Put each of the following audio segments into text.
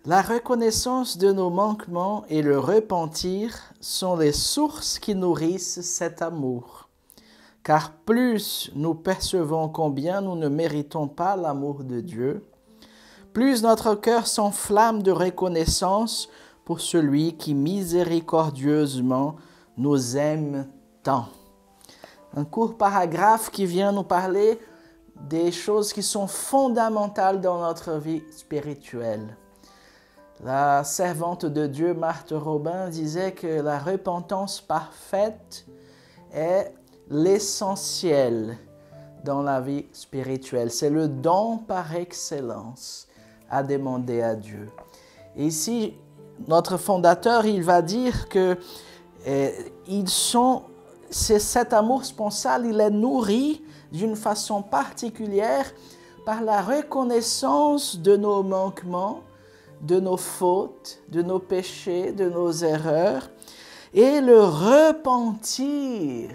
La reconnaissance de nos manquements et le repentir sont les sources qui nourrissent cet amour. Car plus nous percevons combien nous ne méritons pas l'amour de Dieu, plus notre cœur s'enflamme de reconnaissance pour celui qui miséricordieusement nous aime tant. Un court paragraphe qui vient nous parler des choses qui sont fondamentales dans notre vie spirituelle. La servante de Dieu, Marthe Robin, disait que la repentance parfaite est l'essentiel dans la vie spirituelle. C'est le don par excellence à demander à Dieu. Et ici, notre fondateur, il va dire que cet amour sponsal, il est nourri d'une façon particulière par la reconnaissance de nos manquements, de nos fautes, de nos péchés, de nos erreurs, et le repentir.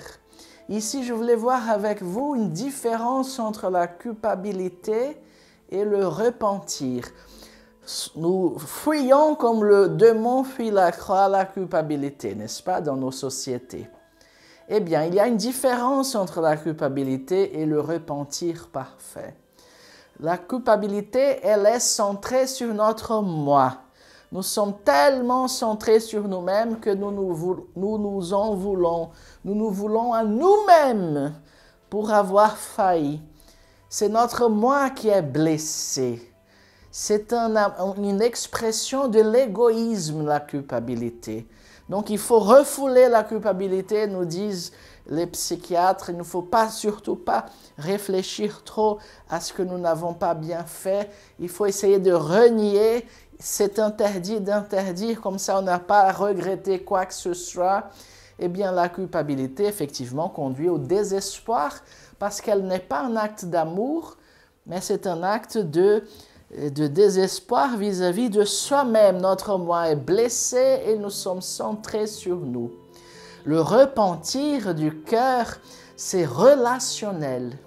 Ici, je voulais voir avec vous une différence entre la culpabilité et le repentir. Nous fuyons comme le démon fuit la croix, la culpabilité, n'est-ce pas, dans nos sociétés. Eh bien, il y a une différence entre la culpabilité et le repentir parfait. La culpabilité, elle est centrée sur notre moi. Nous sommes tellement centrés sur nous-mêmes que nous nous en voulons. Nous nous voulons à nous-mêmes pour avoir failli. C'est notre moi qui est blessé. C'est une expression de l'égoïsme, la culpabilité. Donc, il faut refouler la culpabilité, nous disent les psychiatres. Il ne faut surtout pas réfléchir trop à ce que nous n'avons pas bien fait. Il faut essayer de renier. C'est interdit d'interdire, comme ça on n'a pas à regretter quoi que ce soit. Eh bien, la culpabilité, effectivement, conduit au désespoir parce qu'elle n'est pas un acte d'amour, mais c'est un acte de désespoir vis-à-vis de soi-même. Notre moi est blessé et nous sommes centrés sur nous. Le repentir du cœur, c'est relationnel.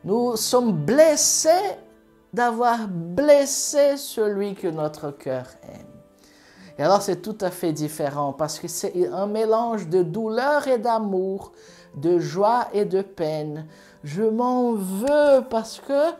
Nous sommes blessés d'avoir blessé celui que notre cœur aime. Et alors c'est tout à fait différent parce que c'est un mélange de douleur et d'amour, de joie et de peine. Je m'en veux parce que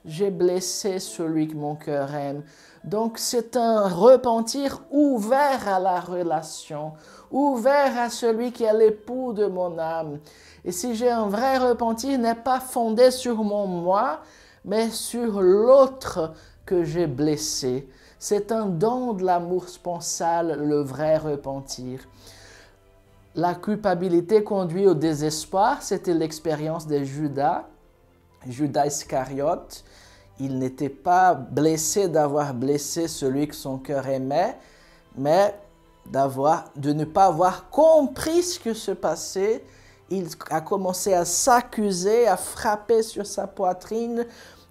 j'ai blessé celui que mon cœur aime. Donc c'est un repentir ouvert à la relation, ouvert à celui qui est l'époux de mon âme. Et si j'ai un vrai repentir, n'est pas fondé sur mon moi, mais sur l'autre que j'ai blessé. C'est un don de l'amour sponsal, le vrai repentir. La culpabilité conduit au désespoir, c'était l'expérience de Judas Iscariote. Il n'était pas blessé d'avoir blessé celui que son cœur aimait, mais de ne pas avoir compris ce que se passait. Il a commencé à s'accuser, à frapper sur sa poitrine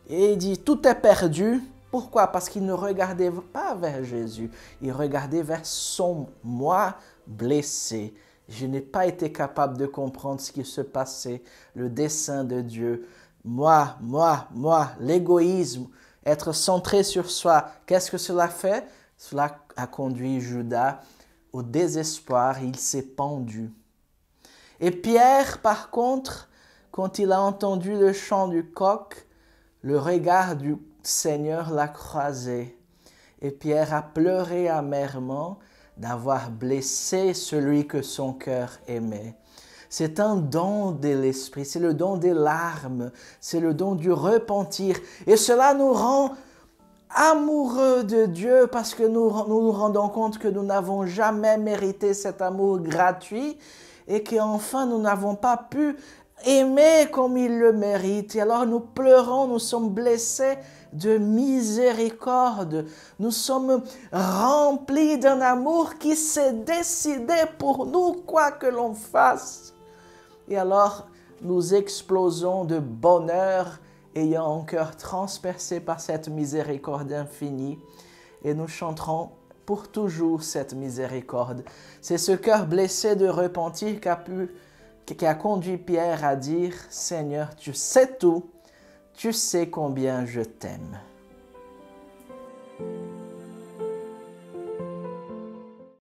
et il dit « Tout est perdu ». Pourquoi? Parce qu'il ne regardait pas vers Jésus, il regardait vers son moi blessé. Je n'ai pas été capable de comprendre ce qui se passait, le dessein de Dieu. Moi, l'égoïsme, être centré sur soi. Qu'est-ce que cela fait? Cela a conduit Judas au désespoir, il s'est pendu. Et Pierre, par contre, quand il a entendu le chant du coq, le regard du Seigneur l'a croisé. Et Pierre a pleuré amèrement d'avoir blessé celui que son cœur aimait. C'est un don de l'esprit, c'est le don des larmes, c'est le don du repentir. Et cela nous rend amoureux de Dieu parce que nous nous rendons compte que nous n'avons jamais mérité cet amour gratuit et qu'enfin nous n'avons pas pu aimer comme il le mérite. Et alors nous pleurons, nous sommes blessés de miséricorde. Nous sommes remplis d'un amour qui s'est décidé pour nous, quoi que l'on fasse. Et alors, nous explosons de bonheur, ayant un cœur transpercé par cette miséricorde infinie, et nous chanterons pour toujours cette miséricorde. C'est ce cœur blessé de repentir qui a conduit Pierre à dire « Seigneur, tu sais tout, tu sais combien je t'aime. »